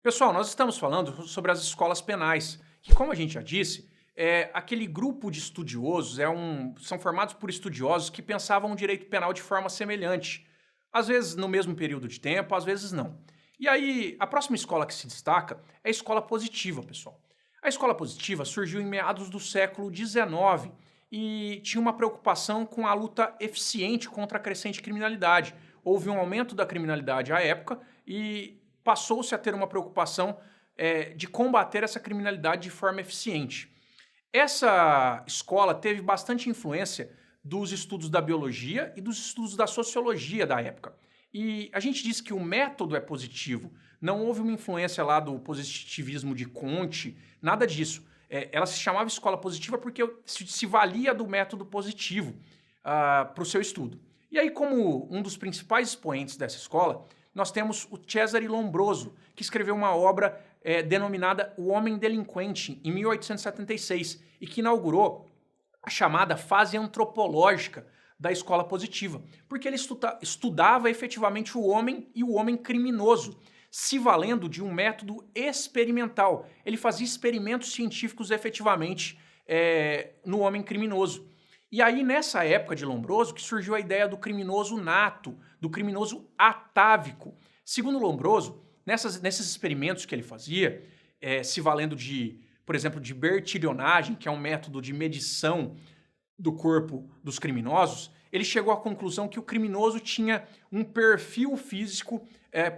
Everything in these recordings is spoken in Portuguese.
Pessoal, nós estamos falando sobre as escolas penais, que, como a gente já disse, é aquele grupo de estudiosos, são formados por estudiosos que pensavam o direito penal de forma semelhante, às vezes no mesmo período de tempo, às vezes não. E aí, a próxima escola que se destaca é a escola positiva, pessoal. A escola positiva surgiu em meados do século XIX e tinha uma preocupação com a luta eficiente contra a crescente criminalidade. Houve um aumento da criminalidade à época e passou-se a ter uma preocupação de combater essa criminalidade de forma eficiente. Essa escola teve bastante influência dos estudos da biologia e dos estudos da sociologia da época. E a gente diz que o método é positivo, não houve uma influência lá do positivismo de Comte, nada disso. Ela se chamava escola positiva porque se valia do método positivo para o seu estudo. E aí, como um dos principais expoentes dessa escola, nós temos o Cesare Lombroso, que escreveu uma obra denominada O Homem Delinquente, em 1876, e que inaugurou a chamada fase antropológica da escola positiva, porque ele estudava efetivamente o homem e o homem criminoso, se valendo de um método experimental. Ele fazia experimentos científicos efetivamente no homem criminoso. E aí, nessa época de Lombroso, que surgiu a ideia do criminoso nato, do criminoso atávico. Segundo Lombroso, nesses experimentos que ele fazia, se valendo por exemplo, de bertillonagem, que é um método de medição do corpo dos criminosos, ele chegou à conclusão que o criminoso tinha um perfil físico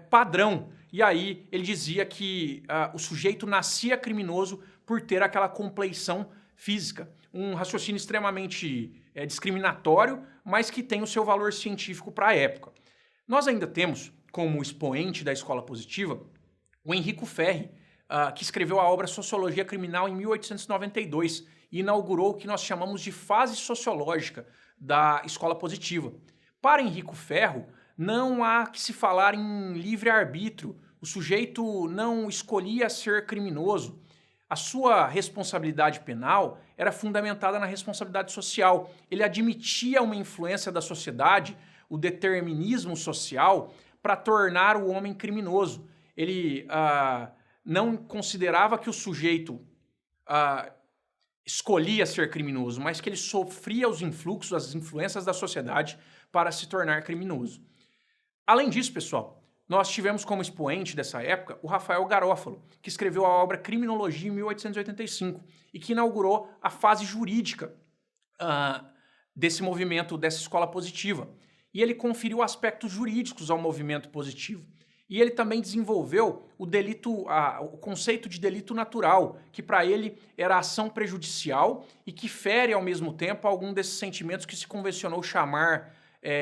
padrão. E aí ele dizia que o sujeito nascia criminoso por ter aquela compleição física. Um raciocínio extremamente discriminatório, mas que tem o seu valor científico para a época. Nós ainda temos, como expoente da escola positiva, o Enrico Ferri, que escreveu a obra Sociologia Criminal em 1892 e inaugurou o que nós chamamos de fase sociológica da escola positiva. Para Enrico Ferro, não há que se falar em livre-arbítrio. O sujeito não escolhia ser criminoso. A sua responsabilidade penal era fundamentada na responsabilidade social. Ele admitia uma influência da sociedade, o determinismo social, para tornar o homem criminoso. Ele não considerava que o sujeito escolhia ser criminoso, mas que ele sofria os influxos, as influências da sociedade para se tornar criminoso. Além disso, pessoal, nós tivemos como expoente dessa época o Rafael Garófalo, que escreveu a obra Criminologia em 1885 e que inaugurou a fase jurídica desse movimento, dessa escola positiva. E ele conferiu aspectos jurídicos ao movimento positivo. E ele também desenvolveu o conceito de delito natural, que para ele era ação prejudicial e que fere ao mesmo tempo algum desses sentimentos que se convencionou chamar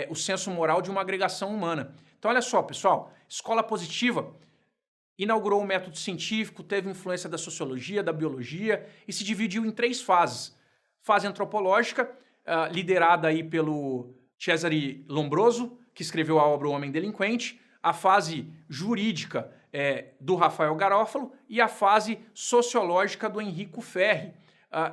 o senso moral de uma agregação humana. Então olha só, pessoal, escola positiva inaugurou o método científico, teve influência da sociologia, da biologia e se dividiu em 3 fases. Fase antropológica, liderada aí pelo Cesare Lombroso, que escreveu a obra O Homem Delinquente, a fase jurídica do Rafael Garófalo e a fase sociológica do Enrico Ferri.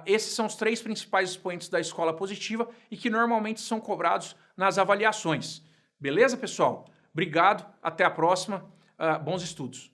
Esses são os 3 principais expoentes da escola positiva e que normalmente são cobrados nas avaliações. Beleza, pessoal? Obrigado, até a próxima, bons estudos.